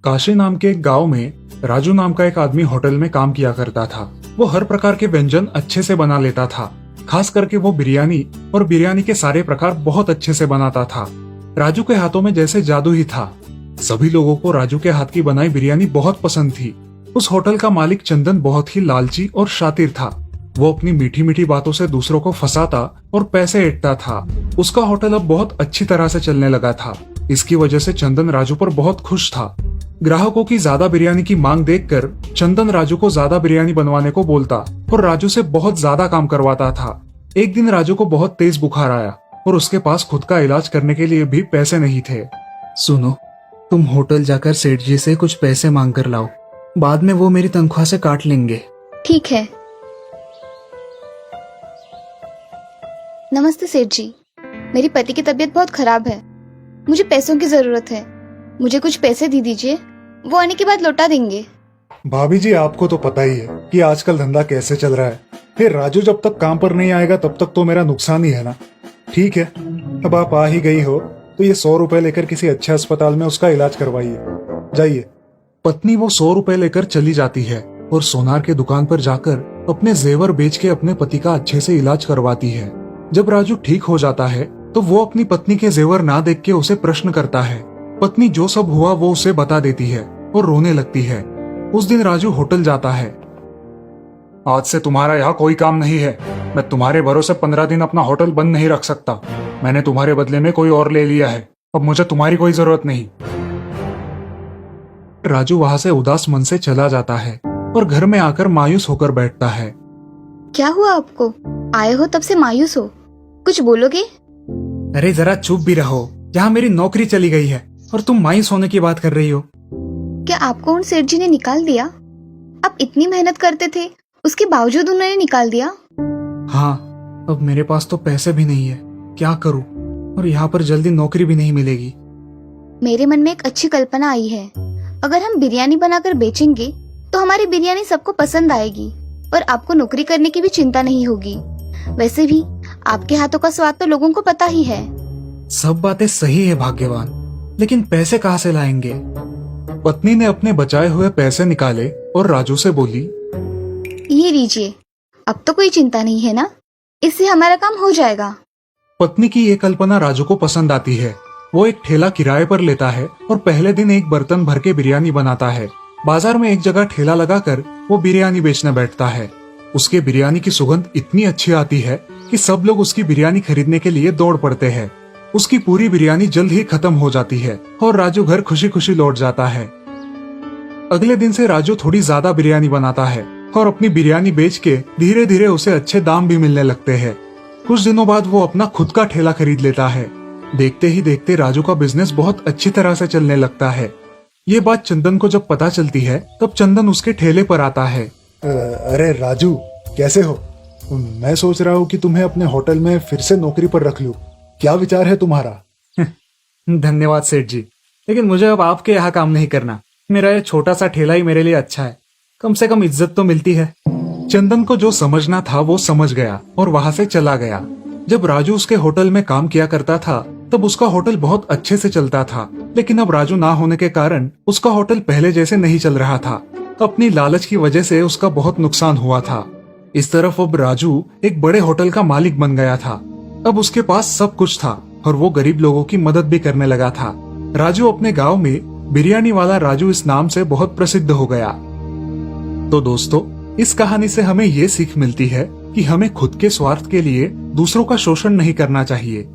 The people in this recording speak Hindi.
काशी नाम के एक गांव में राजू नाम का एक आदमी होटल में काम किया करता था। वो हर प्रकार के व्यंजन अच्छे से बना लेता था। खास करके वो बिरयानी और बिरयानी के सारे प्रकार बहुत अच्छे से बनाता था। राजू के हाथों में जैसे जादू ही था। सभी लोगों को राजू के हाथ की बनाई बिरयानी बहुत पसंद थी। उस होटल का मालिक चंदन बहुत ही लालची और शातिर था। वो अपनी मीठी मीठी बातों से दूसरों को फंसाता और पैसे ऐंठता था। उसका होटल अब बहुत अच्छी तरह से चलने लगा था। इसकी वजह से चंदन राजू पर बहुत खुश था। ग्राहकों की ज्यादा बिरयानी की मांग देखकर चंदन राजू को ज्यादा बिरयानी बनवाने को बोलता और राजू से बहुत ज्यादा काम करवाता था। एक दिन राजू को बहुत तेज बुखार आया और उसके पास खुद का इलाज करने के लिए भी पैसे नहीं थे। सुनो, तुम होटल जाकर सेठ जी से कुछ पैसे मांग कर लाओ, बाद में वो मेरी तनख्वाह से काट लेंगे। ठीक है। नमस्ते सेठ जी, मेरी पति की तबीयत बहुत खराब है। मुझे पैसों की जरूरत है। मुझे कुछ पैसे दे दीजिए, वो आने के बाद लौटा देंगे। भाभी जी, आपको तो पता ही है कि आजकल धंधा कैसे चल रहा है। फिर राजू जब तक काम पर नहीं आएगा तब तक तो मेरा नुकसान ही है ना। ठीक है, अब आप आ ही गई हो तो ये 100 रुपए लेकर किसी अच्छे अस्पताल में उसका इलाज करवाइए। जाइए। पत्नी वो 100 रुपए लेकर चली जाती है और सोनार के दुकान पर जाकर अपने जेवर बेच के अपने पति का अच्छे से इलाज करवाती है। जब राजू ठीक हो जाता है तो वो अपनी पत्नी के जेवर ना देख के उसे प्रश्न करता है। पत्नी जो सब हुआ वो उसे बता देती है और रोने लगती है। उस दिन राजू होटल जाता है। आज से तुम्हारा यहाँ कोई काम नहीं है। मैं तुम्हारे भरोसे 15 दिन अपना होटल बंद नहीं रख सकता। मैंने तुम्हारे बदले में कोई और ले लिया है। अब मुझे तुम्हारी कोई जरूरत नहीं। राजू वहां से उदास मन से चला जाता है और घर में आकर मायूस होकर बैठता है। क्या हुआ आपको? आए हो तब से मायूस हो, कुछ बोलोगे? अरे जरा चुप भी रहो, जहाँ मेरी नौकरी चली गई है और तुम मायूस होने की बात कर रही हो। क्या आपको उन सेठ जी ने निकाल दिया? आप इतनी मेहनत करते थे, उसके बावजूद उन्होंने निकाल दिया? हाँ, अब मेरे पास तो पैसे भी नहीं है, क्या करूँ? और यहाँ पर जल्दी नौकरी भी नहीं मिलेगी। मेरे मन में एक अच्छी कल्पना आई है। अगर हम बिरयानी बनाकर बेचेंगे तो हमारी बिरयानी सबको पसंद आएगी और आपको नौकरी करने की भी चिंता नहीं होगी। वैसे भी आपके हाथों का स्वाद तो लोगों को पता ही है। सब बातें सही है भाग्यवान, लेकिन पैसे कहाँ से लाएंगे? पत्नी ने अपने बचाए हुए पैसे निकाले और राजू से बोली, ये लीजिए, अब तो कोई चिंता नहीं है ना, इससे हमारा काम हो जाएगा। पत्नी की ये कल्पना राजू को पसंद आती है। वो एक ठेला किराए पर लेता है और पहले दिन एक बर्तन भर के बिरयानी बनाता है। बाजार में एक जगह ठेला लगाकर वो बिरयानी बेचने बैठता है। उसके बिरयानी की सुगंध इतनी अच्छी आती है कि सब लोग उसकी बिरयानी खरीदने के लिए दौड़ पड़ते हैं। उसकी पूरी बिरयानी जल्द ही खत्म हो जाती है और राजू घर खुशी खुशी लौट जाता है। अगले दिन से राजू थोड़ी ज्यादा बिरयानी बनाता है और अपनी बिरयानी बेच के धीरे धीरे उसे अच्छे दाम भी मिलने लगते हैं। कुछ दिनों बाद वो अपना खुद का ठेला खरीद लेता है। देखते ही देखते राजू का बिजनेस बहुत अच्छी तरह से चलने लगता है। ये बात चंदन को जब पता चलती है तब चंदन उसके ठेले पर आता है। अरे राजू, कैसे हो? मैं सोच रहा हूँ कि तुम्हें अपने होटल में फिर से नौकरी पर रख लूं। क्या विचार है तुम्हारा? धन्यवाद सेठ जी, लेकिन मुझे अब आपके यहाँ काम नहीं करना। मेरा ये छोटा सा ठेला ही मेरे लिए अच्छा है, कम से कम इज्जत तो मिलती है। चंदन को जो समझना था वो समझ गया और वहां से चला गया। जब राजू उसके होटल में काम किया करता था तब उसका होटल बहुत अच्छे से चलता था, लेकिन अब राजू ना होने के कारण उसका होटल पहले जैसे नहीं चल रहा था। अपनी लालच की वजह से उसका बहुत नुकसान हुआ था। इस तरफ अब राजू एक बड़े होटल का मालिक बन गया था। अब उसके पास सब कुछ था और वो गरीब लोगों की मदद भी करने लगा था। राजू अपने गांव में बिरयानी वाला राजू इस नाम से बहुत प्रसिद्ध हो गया। तो दोस्तों, इस कहानी से हमें ये सीख मिलती है कि हमें खुद के स्वार्थ के लिए दूसरों का शोषण नहीं करना चाहिए।